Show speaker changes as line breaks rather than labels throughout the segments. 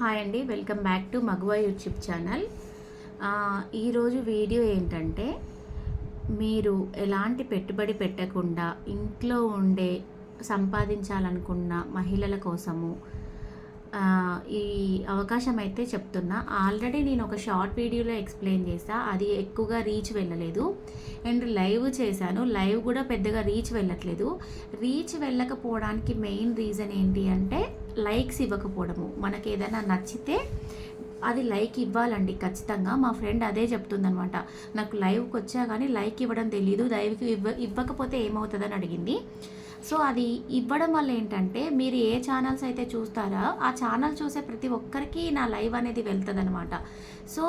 Hi అండి, welcome back to మగువా YouTube channel. ఈరోజు వీడియో ఏంటంటే, మీరు ఎలాంటి పెట్టుబడి పెట్టకుండా ఇంట్లో ఉండే సంపాదించాలనుకున్న మహిళల కోసము ఈ అవకాశం అయితే చెప్తున్నా. ఆల్రెడీ నేను ఒక షార్ట్ వీడియోలో ఎక్స్ప్లెయిన్ చేసా, అది ఎక్కువగా రీచ్ వెళ్ళలేదు. అండ్ లైవ్ చేశాను, లైవ్ కూడా పెద్దగా రీచ్ వెళ్ళట్లేదు. రీచ్ వెళ్ళకపోవడానికి మెయిన్ రీజన్ ఏంటి అంటే, లైక్స్ ఇవ్వకపోవడము. మనకి ఏదైనా నచ్చితే అది లైక్ ఇవ్వాలండి ఖచ్చితంగా. మా ఫ్రెండ్ అదే చెప్తుందనమాట, నాకు లైవ్కి వచ్చా కానీ లైక్ ఇవ్వడం తెలియదు, లైవ్కి ఇవ్వకపోతే ఏమవుతుందని అడిగింది. సో అది ఇవ్వడం వల్ల ఏంటంటే, మీరు ఏ ఛానల్స్ అయితే చూస్తారో ఆ ఛానల్ చూసే ప్రతి ఒక్కరికి నా లైవ్ అనేది వెళ్తుంది అనమాట. సో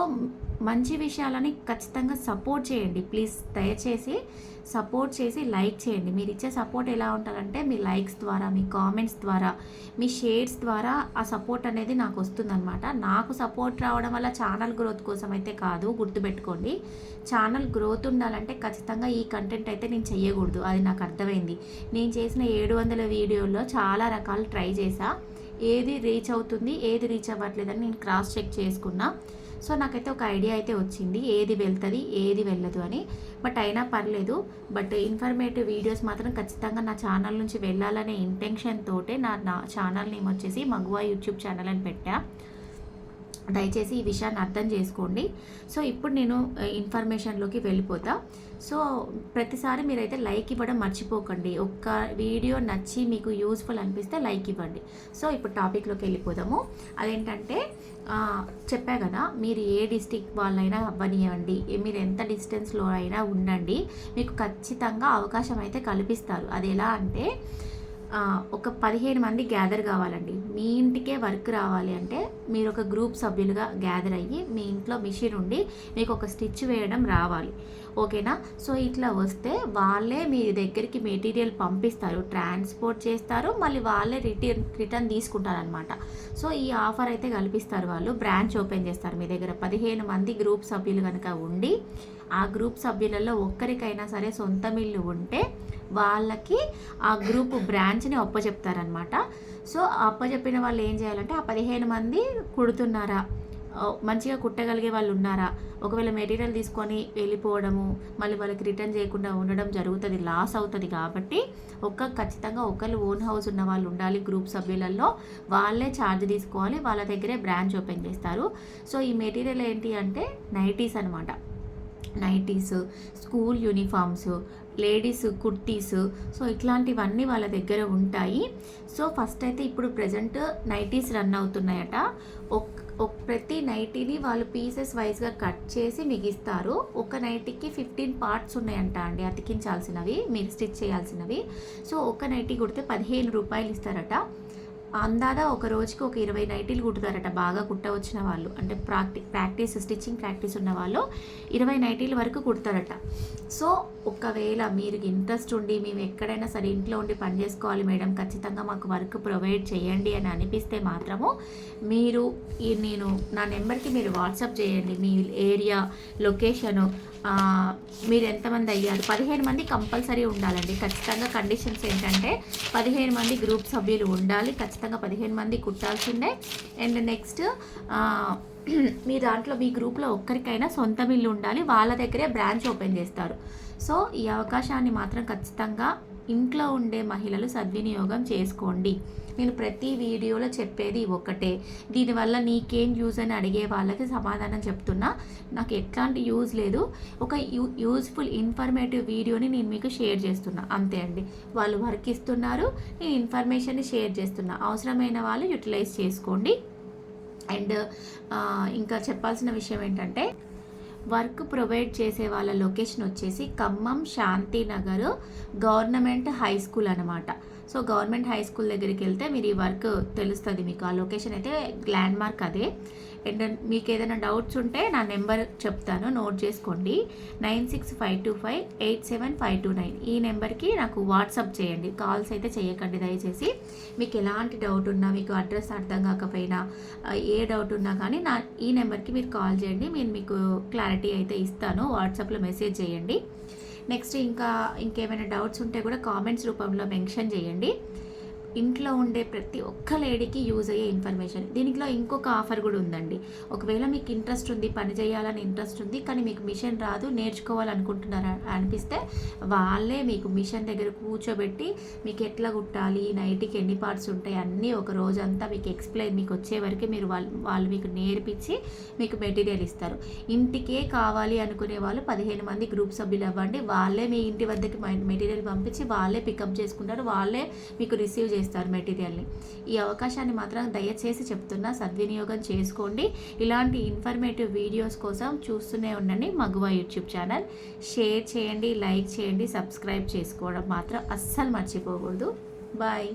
మంచి విషయాలని ఖచ్చితంగా సపోర్ట్ చేయండి ప్లీజ్. దయచేసి సపోర్ట్ చేసి లైక్ చేయండి. మీరు ఇచ్చే సపోర్ట్ ఎలా ఉంటుందంటే, మీ లైక్స్ ద్వారా, మీ కామెంట్స్ ద్వారా, మీ షేర్స్ ద్వారా ఆ సపోర్ట్ అనేది నాకు వస్తుందన్నమాట. నాకు సపోర్ట్ రావడం వల్ల ఛానల్ గ్రోత్ కోసం అయితే కాదు, గుర్తుపెట్టుకోండి. ఛానల్ గ్రోత్ ఉండాలంటే ఖచ్చితంగా ఈ కంటెంట్ అయితే నేను చెయ్యకూడదు, అది నాకు అర్థమైంది. నేను చేసిన 700 వీడియోల్లో చాలా రకాలు ట్రై చేశా, ఏది రీచ్ అవుతుంది ఏది రీచ్ అవ్వట్లేదని నేను క్రాస్ చెక్ చేసుకున్నా. సో నాకైతే ఒక ఐడియా అయితే వచ్చింది, ఏది వెళ్తుంది ఏది వెళ్ళదు అని. బట్ అయినా పర్లేదు, బట్ ఇన్ఫర్మేటివ్ వీడియోస్ మాత్రం ఖచ్చితంగా నా ఛానల్ నుంచి వెళ్ళాలనే ఇంటెన్షన్ తోటే నా ఛానల్ నేమ్ వచ్చేసి మగువా యూట్యూబ్ ఛానల్ అని పెట్టా. దయచేసి ఈ విషయాన్ని అర్థం చేసుకోండి. సో ఇప్పుడు నేను ఇన్ఫర్మేషన్లోకి వెళ్ళిపోతా. సో ప్రతిసారి మీరైతే లైక్ ఇవ్వడం మర్చిపోకండి. ఒక్క వీడియో నచ్చి మీకు యూస్ఫుల్ అనిపిస్తే లైక్ ఇవ్వండి. సో ఇప్పుడు టాపిక్లోకి వెళ్ళిపోదాము. అదేంటంటే, చెప్పా కదా, మీరు ఏ డిస్టిక్ వాళ్ళైనా అవ్వనివ్వండి, మీరు ఎంత డిస్టెన్స్లో అయినా ఉండండి, మీకు ఖచ్చితంగా అవకాశం అయితే కల్పిస్తారు. అది ఎలా అంటే, ఒక 15 మంది గ్యాదర్ కావాలండి. మీ ఇంటికే వర్క్ రావాలి అంటే మీరు ఒక గ్రూప్ సభ్యులుగా గ్యాదర్ అయ్యి, మీ ఇంట్లో మిషన్ ఉండి మీకు ఒక స్టిచ్ వేయడం రావాలి, ఓకేనా? సో ఇట్లా వస్తే వాళ్ళే మీ దగ్గరికి మెటీరియల్ పంపిస్తారు, ట్రాన్స్పోర్ట్ చేస్తారు, మళ్ళీ వాళ్ళే రిటర్న్ తీసుకుంటారు అనమాట. సో ఈ ఆఫర్ అయితే కల్పిస్తారు వాళ్ళు. బ్రాంచ్ ఓపెన్ చేస్తారు మీ దగ్గర. 15 మంది గ్రూప్ సభ్యులు కనుక ఉండి, ఆ గ్రూప్ సభ్యులలో ఒక్కరికైనా సరే సొంత మిల్లు ఉంటే వాళ్ళకి ఆ గ్రూప్ బ్రాంచ్ని అప్పచెప్తారనమాట. సో అప్పచెప్పిన వాళ్ళు ఏం చేయాలంటే, ఆ 15 మంది కుడుతున్నారా, మంచిగా కుట్టగలిగే వాళ్ళు ఉన్నారా, ఒకవేళ మెటీరియల్ తీసుకొని వెళ్ళిపోవడము, మళ్ళీ వాళ్ళకి రిటర్న్ చేయకుండా ఉండడం జరుగుతుంది, లాస్ అవుతుంది. కాబట్టి ఖచ్చితంగా ఒకళ్ళు ఓన్ హౌస్ ఉన్న వాళ్ళు ఉండాలి గ్రూప్ సభ్యులలో. వాళ్ళే ఛార్జ్ తీసుకోవాలి, వాళ్ళ దగ్గరే బ్రాంచ్ ఓపెన్ చేస్తారు. సో ఈ మెటీరియల్ ఏంటి అంటే నైటీస్ అనమాట. Nighties, school uniforms, ladies kurtis, so ఇట్లాంటివన్నీ వాళ్ళ దగ్గర ఉంటాయి. సో ఫస్ట్ అయితే ఇప్పుడు ప్రజెంట్ నైటీస్ రన్ అవుతున్నాయట. ప్రతి నైటీని వాళ్ళు పీసెస్ వైజ్గా కట్ చేసి మీకు ఇస్తారు. ఒక నైటీకి 15 పార్ట్స్ ఉన్నాయంట అండి, అతికించాల్సినవి, మీరు స్టిచ్ చేయాల్సినవి. సో ఒక నైటీ కుడితే 15 రూపాయలు ఇస్తారట. అందాదా ఒక రోజుకి ఒక 20 నైటీలు కుడతారట, బాగా కుట్టవచ్చిన వాళ్ళు, అంటే స్టిచ్చింగ్ ప్రాక్టీస్ ఉన్న వాళ్ళు 20 నైటీల వరకు కుడతారట. సో ఒకవేళ మీరు ఇంట్రెస్ట్ ఉండి, మేము ఎక్కడైనా సరే ఇంట్లో ఉండి పని చేసుకోవాలి మేడం, ఖచ్చితంగా మాకు వర్క్ ప్రొవైడ్ చేయండి అని అనిపిస్తే మాత్రము మీరు నా నెంబర్కి మీరు వాట్సాప్ చేయండి, మీ ఏరియా, లొకేషను, మీరు ఎంతమంది అయ్యారు. 15 మంది కంపల్సరీ ఉండాలండి ఖచ్చితంగా. కండిషన్స్ ఏంటంటే, 15 మంది గ్రూప్ సభ్యులు ఉండాలి, ఖచ్చితంగా 15 మంది కుట్టాల్సిందే. అండ్ నెక్స్ట్, మీ దాంట్లో మీ గ్రూప్లో ఒక్కరికైనా సొంత మిల్లు ఉండాలి, వాళ్ళ దగ్గరే బ్రాంచ్ ఓపెన్ చేస్తారు. సో ఈ అవకాశాన్ని మాత్రం ఖచ్చితంగా ఇంట్లో ఉండే మహిళలు సద్వినియోగం చేసుకోండి. నేను ప్రతి వీడియోలో చెప్పేది ఒకటే, దీనివల్ల నీకేం యూజ్ అని అడిగే వాళ్ళకి సమాధానం చెప్తున్నా. నాకు ఎట్లాంటి యూజ్ లేదు, ఒక యూజ్ఫుల్ ఇన్ఫర్మేటివ్ వీడియోని నేను మీకు షేర్ చేస్తున్నా, అంతే అండి. వాళ్ళు వర్క్ ఇస్తున్నారు, నేను ఇన్ఫర్మేషన్ని షేర్ చేస్తున్నా. అవసరమైన వాళ్ళు యూటిలైజ్ చేసుకోండి. అండ్ ఇంకా చెప్పాల్సిన విషయం ఏంటంటే, వర్క్ ప్రొవైడ్ చేసే వాళ్ళ లొకేషన్ వచ్చేసి Khammam Shantinagar government high school అనమాట. సో గవర్నమెంట్ హై స్కూల్ దగ్గరికి వెళ్తే మీరు ఈ వర్క్ తెలుస్తుంది మీకు. ఆ లొకేషన్ అయితే ల్యాండ్ మార్క్ అదే. అండ్ మీకు ఏదైనా డౌట్స్ ఉంటే నా నెంబర్ చెప్తాను, నోట్ చేసుకోండి. 9652587529. ఈ నెంబర్కి నాకు వాట్సాప్ చేయండి, కాల్స్ అయితే చేయకండి దయచేసి. మీకు ఎలాంటి డౌట్ ఉన్నా, మీకు అడ్రస్ అర్థం కాకపోయినా, ఏ డౌట్ ఉన్నా కానీ ఈ నెంబర్కి మీరు కాల్ చేయండి, నేను మీకు క్లారిటీ అయితే ఇస్తాను. వాట్సాప్లో మెసేజ్ చేయండి. నెక్స్ట్ ఇంకేమైనా డౌట్స్ ఉంటే కూడా కామెంట్స్ రూపంలో మెన్షన్ చేయండి. ఇంట్లో ఉండే ప్రతి ఒక్క లేడీకి యూజ్ అయ్యే ఇన్ఫర్మేషన్. దీంట్లో ఇంకొక ఆఫర్ కూడా ఉందండి. ఒకవేళ మీకు ఇంట్రెస్ట్ ఉంది, పని చేయాలని ఇంట్రెస్ట్ ఉంది, కానీ మీకు మిషన్ రాదు, నేర్చుకోవాలనుకుంటున్నారు అనిపిస్తే వాళ్ళే మీకు మిషన్ దగ్గర కూర్చోబెట్టి మీకు ఎట్లా కుట్టాలి, నైటీకి ఎన్ని పార్ట్స్ ఉంటాయి అన్నీ ఒక రోజంతా మీకు ఎక్స్ప్లెయిన్, మీకు వచ్చే వరకు మీరు వాళ్ళు మీకు నేర్పించి మీకు మెటీరియల్ ఇస్తారు. ఇంటికే కావాలి అనుకునే వాళ్ళు 15 మంది గ్రూప్ సభ్యులు అవ్వండి. వాళ్ళే మీ ఇంటి వద్దకి మెటీరియల్ పంపించి వాళ్ళే పికప్ చేసుకుంటారు, వాళ్ళే మీకు రిసీవ్ చేస్తారు మెటీరియల్ని. ఈ అవకాశాన్ని మాత్రం దయచేసి చెప్తున్నా, సద్వినియోగం చేసుకోండి. ఇలాంటి ఇన్ఫర్మేటివ్ వీడియోస్ కోసం చూస్తూనే ఉండండి మగువా యూట్యూబ్ ఛానల్. షేర్ చేయండి, లైక్ చేయండి, సబ్స్క్రైబ్ చేసుకోవడం మాత్రం అస్సలు మర్చిపోకూడదు. బాయ్.